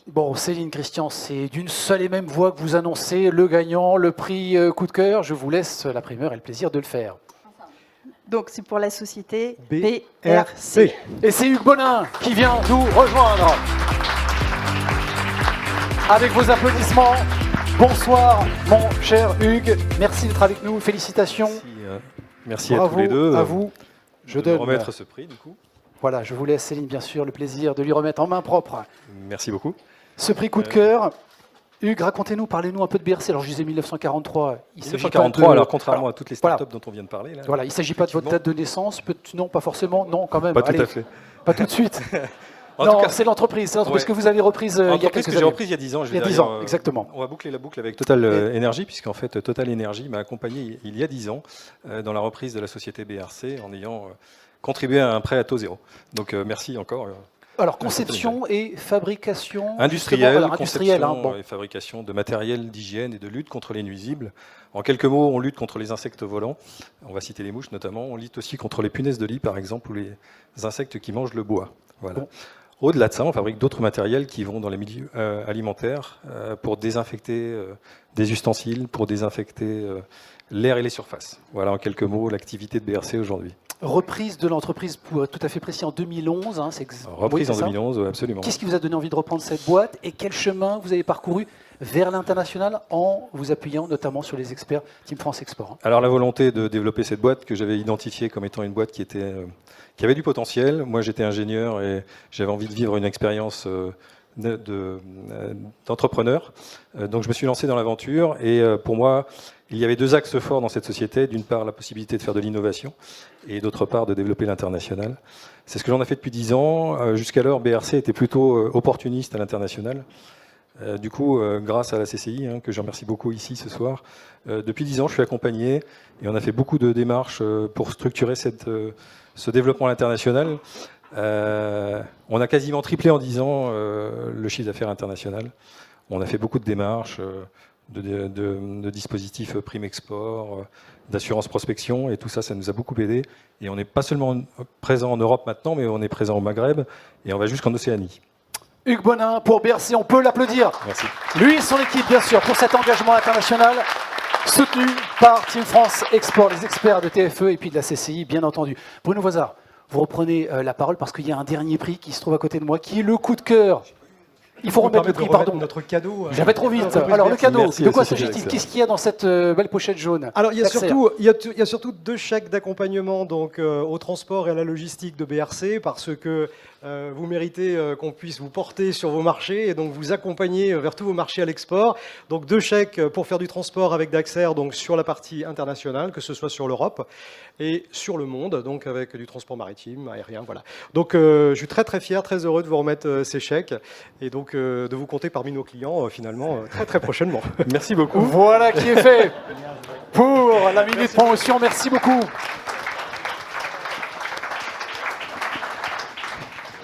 Bon, Céline, Christian, c'est d'une seule et même voix que vous annoncez le gagnant, le prix coup de cœur. Je vous laisse la primeur et le plaisir de le faire. Donc, c'est pour la société BRC. BRC. Et c'est Hugues Bonin qui vient nous rejoindre. Avec vos applaudissements, bonsoir mon cher Hugues. Merci d'être avec nous, félicitations. Merci à Bravo tous les deux. à vous. Je de me donne remettre ce prix, du coup. Voilà, je vous laisse, Céline, bien sûr, le plaisir de lui remettre en main propre Merci beaucoup. ce prix coup de cœur. Hugues, racontez-nous, parlez-nous un peu de BRC. Alors, je disais 1943. Il s'agit pas 1943, de- alors contrairement à toutes les startups Voilà. dont on vient de parler. Là, Voilà, il ne s'agit pas de votre date de naissance. Non, pas forcément. Non, quand même. Pas tout Allez, à fait. Pas tout de suite. En non, tout cas, c'est l'entreprise. C'est l'entreprise ouais. que vous avez reprise il y a Entreprise quelques que j'ai années. reprise il y a 10 ans. Il y a 10 ans, exactement. On va boucler la boucle avec Total Energy, puisqu'en fait, Total Energy m'a accompagné il y a 10 ans dans la reprise de la société BRC en ayant contribué à un prêt à taux zéro. Donc, merci encore. Alors, conception et fabrication Industrielle, justement, alors, industrielle, conception bon. et fabrication de matériel d'hygiène et de lutte contre les nuisibles. En quelques mots, on lutte contre les insectes volants. On va citer les mouches notamment. On lutte aussi contre les punaises de lit, par exemple, ou les insectes qui mangent le bois. Voilà. Bon. Au-delà de ça, on fabrique d'autres matériels qui vont dans les milieux alimentaires pour désinfecter des ustensiles, pour désinfecter l'air et les surfaces. Voilà en quelques mots l'activité de BRC aujourd'hui. Reprise de l'entreprise, pour être tout à fait précis, en 2011. Hein, Reprise oui, en c'est ça. 2011, absolument. Qu'est-ce qui vous a donné envie de reprendre cette boîte et quel chemin vous avez parcouru vers l'international en vous appuyant notamment sur les experts Team France Export? Alors la volonté de développer cette boîte que j'avais identifiée comme étant une boîte qui avait du potentiel. Moi j'étais ingénieur et j'avais envie de vivre une expérience d'entrepreneur. Donc je me suis lancé dans l'aventure et pour moi il y avait deux axes forts dans cette société. D'une part la possibilité de faire de l'innovation et d'autre part de développer l'international. C'est ce que j'en ai fait depuis 10 ans. Jusqu'alors BRC était plutôt opportuniste à l'international. Du coup, grâce à la CCI, que je remercie beaucoup ici ce soir, depuis 10 ans, je suis accompagné et on a fait beaucoup de démarches pour structurer ce développement à l'international. On a quasiment triplé en 10 ans le chiffre d'affaires international. On a fait beaucoup de démarches, de dispositifs prime export, d'assurance prospection et tout ça, ça nous a beaucoup aidé. Et on n'est pas seulement présent en Europe maintenant, mais on est présent au Maghreb et on va jusqu'en Océanie. Hugues Bonin pour BRC, on peut l'applaudir. Merci. Lui et son équipe, bien sûr, pour cet engagement international soutenu par Team France Export, les experts de TFE et puis de la CCI, bien entendu. Bruno Voisard, vous reprenez la parole parce qu'il y a un dernier prix qui se trouve à côté de moi, qui est le coup de cœur. Il faut remettre le prix, pardon. Notre cadeau. J'avais trop vite. l'entreprise Alors, le BRC. cadeau, Merci de quoi aussi, s'agit-il? Alex. Qu'est-ce qu'il y a dans cette belle pochette jaune? Alors, il y D'Axer. a surtout deux chèques d'accompagnement donc au transport et à la logistique de BRC parce que vous méritez qu'on puisse vous porter sur vos marchés et donc vous accompagner vers tous vos marchés à l'export. Donc deux chèques pour faire du transport avec Daxer donc sur la partie internationale, que ce soit sur l'Europe et sur le monde, donc avec du transport maritime, aérien, voilà. Donc je suis très très fier, très heureux de vous remettre ces chèques et donc de vous compter parmi nos clients finalement très très prochainement. Merci beaucoup. Voilà qui est fait pour la minute promotion. Merci beaucoup.